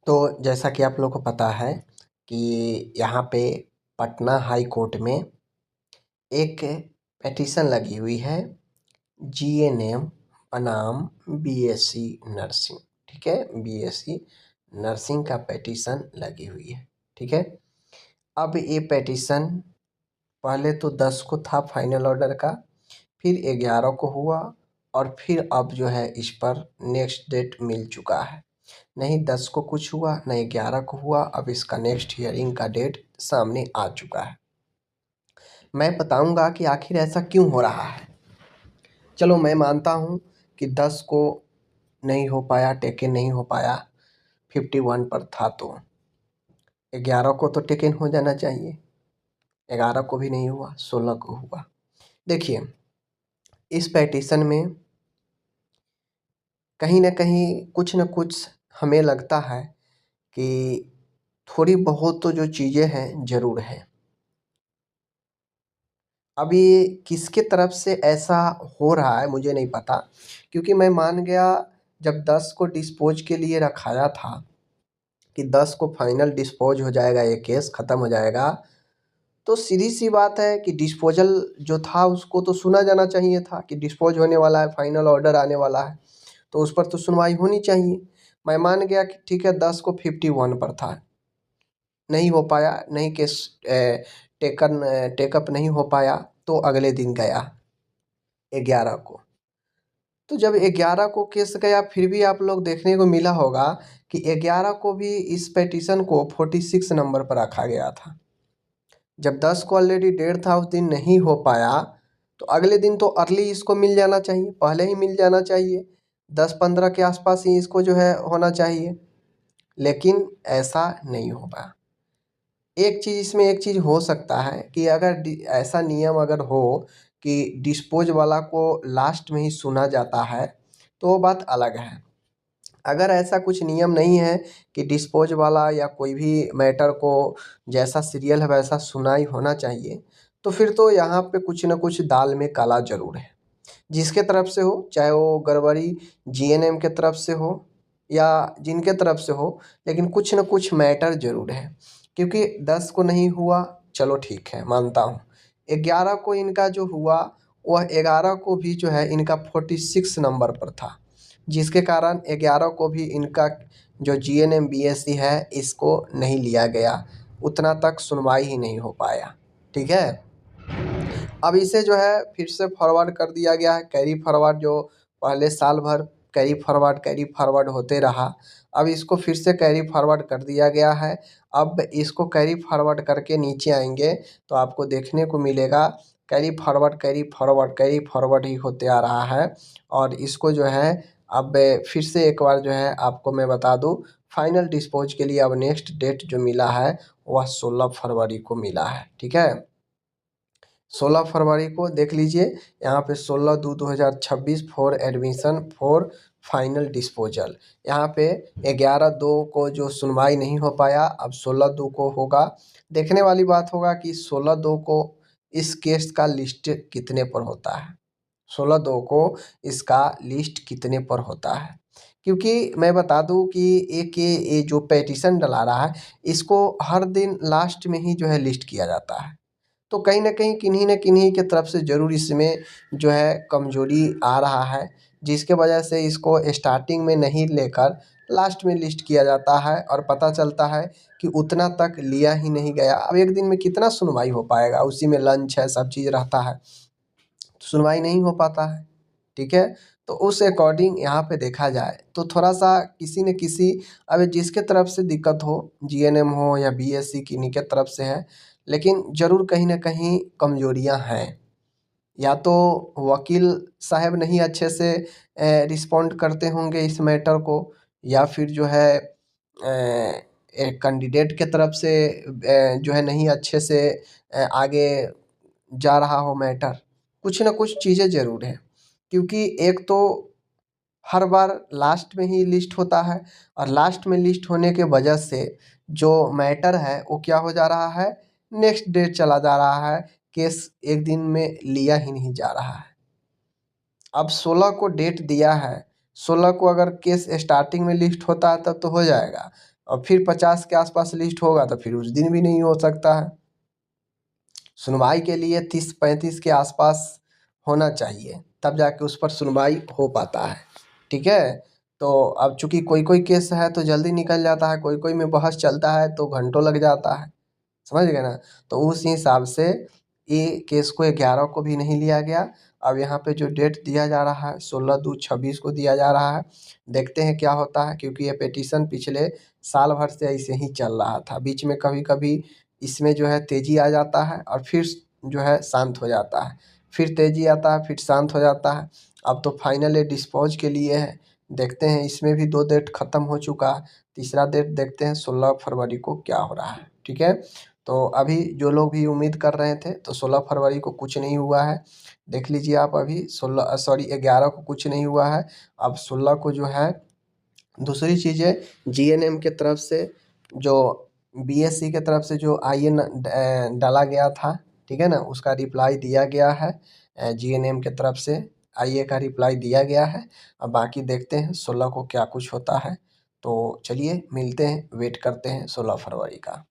तो जैसा कि आप लोग को पता है कि यहाँ पे पटना हाई कोर्ट में एक पिटीशन लगी हुई है जीएनएम बनाम बीएससी नर्सिंग। ठीक है, बीएससी नर्सिंग का पिटीशन लगी हुई है। ठीक है, अब ये पिटीशन पहले तो 10 को था फाइनल ऑर्डर का, फिर 11 को हुआ और फिर अब जो है इस पर नेक्स्ट डेट मिल चुका है। नहीं 10 को कुछ हुआ, नहीं 11 को हुआ, अब इसका नेक्स्ट हियरिंग का डेट सामने आ चुका है। मैं बताऊंगा कि आखिर ऐसा क्यों हो रहा है। चलो मैं मानता हूँ कि 10 को नहीं हो पाया, टेकन नहीं हो पाया, 51 पर था तो 11 को तो टेकन हो जाना चाहिए। 11 को भी नहीं हुआ, 16 को हुआ। देखिए, इस पिटीशन में कहीं ना कहीं कुछ न कुछ हमें लगता है कि थोड़ी बहुत तो जो चीज़ें हैं ज़रूर हैं। अभी किसके तरफ से ऐसा हो रहा है मुझे नहीं पता, क्योंकि मैं मान गया जब 10 को डिस्पोज के लिए रखाया था कि 10 को फाइनल डिस्पोज हो जाएगा, ये केस ख़त्म हो जाएगा, तो सीधी सी बात है कि डिस्पोजल जो था उसको तो सुना जाना चाहिए था कि डिस्पोज होने वाला है, फाइनल ऑर्डर आने वाला है, तो उस पर तो सुनवाई होनी चाहिए। मैं मान गया कि ठीक है 10 को 51 पर था, नहीं हो पाया, नहीं केस टेकअप नहीं हो पाया, तो अगले दिन गया 11 को। तो जब 11 को केस गया, फिर भी आप लोग देखने को मिला होगा कि 11 को भी इस पिटीशन को 46 नंबर पर रखा गया था। जब 10 को ऑलरेडी डेट था, उस दिन नहीं हो पाया, तो अगले दिन तो अर्ली इसको मिल जाना चाहिए, पहले ही मिल जाना चाहिए, 10-15 के आसपास ही इसको जो है होना चाहिए, लेकिन ऐसा नहीं हो पाया। एक चीज़ इसमें एक चीज़ हो सकता है कि अगर ऐसा नियम अगर हो कि डिस्पोज वाला को लास्ट में ही सुना जाता है, तो वो बात अलग है। अगर ऐसा कुछ नियम नहीं है कि डिस्पोज वाला या कोई भी मैटर को जैसा सीरियल है वैसा सुनाई होना चाहिए, तो फिर तो यहाँ पे कुछ न कुछ दाल में काला ज़रूर है। जिसके तरफ से हो, चाहे वो गड़बड़ी जीएनएम के तरफ से हो या जिनके तरफ से हो, लेकिन कुछ न कुछ मैटर ज़रूर है। क्योंकि 10 को नहीं हुआ, चलो ठीक है मानता हूँ, 11 को इनका जो हुआ वह 11 को भी जो है इनका 46 नंबर पर था, जिसके कारण 11 को भी इनका जो जीएनएम बीएससी है इसको नहीं लिया गया, उतना तक सुनवाई ही नहीं हो पाया। ठीक है, अब इसे जो है फिर से फॉरवर्ड कर दिया गया है, कैरी फॉरवर्ड, जो पहले साल भर कैरी फॉरवर्ड होते रहा, अब इसको फिर से कैरी फॉरवर्ड कर दिया गया है। अब इसको कैरी फॉरवर्ड करके नीचे आएंगे तो आपको देखने को मिलेगा कैरी फॉरवर्ड ही होते आ रहा है। और इसको जो है अब फिर से एक बार जो है आपको मैं बता दूं, फाइनल डिस्पोज के लिए अब नेक्स्ट डेट जो मिला है वह 16 फरवरी को मिला है। ठीक है, 16 फरवरी को देख लीजिए, यहाँ पे 16/2/2026 for admission for final disposal. यहाँ पे 11/2 को जो सुनवाई नहीं हो पाया, अब 16/2 को होगा। देखने वाली बात होगा कि 16/2 को इस केस का लिस्ट कितने पर होता है, 16/2 को इसका लिस्ट कितने पर होता है। क्योंकि मैं बता दूं कि ये जो पिटीशन डला रहा है, इसको हर दिन लास्ट में ही जो है लिस्ट किया जाता है, तो कहीं न कहीं किन्हीं न किन्हीं के तरफ से ज़रूर इसमें जो है कमज़ोरी आ रहा है, जिसके वजह से इसको स्टार्टिंग में नहीं लेकर लास्ट में लिस्ट किया जाता है और पता चलता है कि उतना तक लिया ही नहीं गया। अब एक दिन में कितना सुनवाई हो पाएगा, उसी में लंच है, सब चीज़ रहता है, तो सुनवाई नहीं हो पाता है। ठीक है, तो उस अकॉर्डिंग यहाँ पे देखा जाए तो थोड़ा-सा किसी न किसी, अब जिसके तरफ से दिक्कत हो, जीएनएम हो या बीएससी, किन्हीं के तरफ से है, लेकिन ज़रूर कहीं न कहीं कमज़ोरियाँ हैं। या तो वकील साहब नहीं अच्छे से रिस्पॉन्ड करते होंगे इस मैटर को, या फिर जो है एक कैंडिडेट के तरफ से जो है नहीं अच्छे से आगे जा रहा हो मैटर। कुछ न कुछ चीज़ें ज़रूर हैं, क्योंकि एक तो हर बार लास्ट में ही लिस्ट होता है, और लास्ट में लिस्ट होने के वजह से जो मैटर है वो क्या हो जा रहा है, नेक्स्ट डेट चला जा रहा है, केस एक दिन में लिया ही नहीं जा रहा है। अब 16 को डेट दिया है, 16 को अगर केस स्टार्टिंग में लिस्ट होता है तब तो हो जाएगा, और फिर 50 के आसपास लिस्ट होगा तो फिर उस दिन भी नहीं हो सकता है। सुनवाई के लिए 30-35 के आसपास होना चाहिए, तब जाके उस पर सुनवाई हो पाता है। ठीक है, तो अब चूंकि कोई कोई केस है तो जल्दी निकल जाता है, कोई कोई में बहस चलता है तो घंटों लग जाता है, समझ गए ना। तो उस हिसाब से ये केस को 11 को भी नहीं लिया गया। अब यहाँ पे जो डेट दिया जा रहा है 16/2/26 को दिया जा रहा है। देखते हैं क्या होता है, क्योंकि ये पिटीशन पिछले साल भर से ऐसे ही चल रहा था। बीच में कभी कभी इसमें जो है तेजी आ जाता है और फिर जो है शांत हो जाता है, फिर तेजी आता है फिर शांत हो जाता है। अब तो फाइनल ये डिस्पोज के लिए है। देखते हैं, इसमें भी 2 डेट ख़त्म हो चुका है। तीसरा डेट देखते हैं 16 फरवरी को क्या हो रहा है। ठीक है, तो अभी जो लोग भी उम्मीद कर रहे थे तो 16 फरवरी को कुछ नहीं हुआ है। देख लीजिए आप, अभी 11 को कुछ नहीं हुआ है। अब 16 को जो है दूसरी चीज़ें जीएनएम के तरफ से जो बीएससी के तरफ से जो आईएन डाला गया था, ठीक है ना, उसका रिप्लाई दिया गया है। जीएनएम के तरफ से आईए का रिप्लाई दिया गया है। अब बाकी देखते हैं 16 को क्या कुछ होता है। तो चलिए मिलते हैं, वेट करते हैं 16 फरवरी का।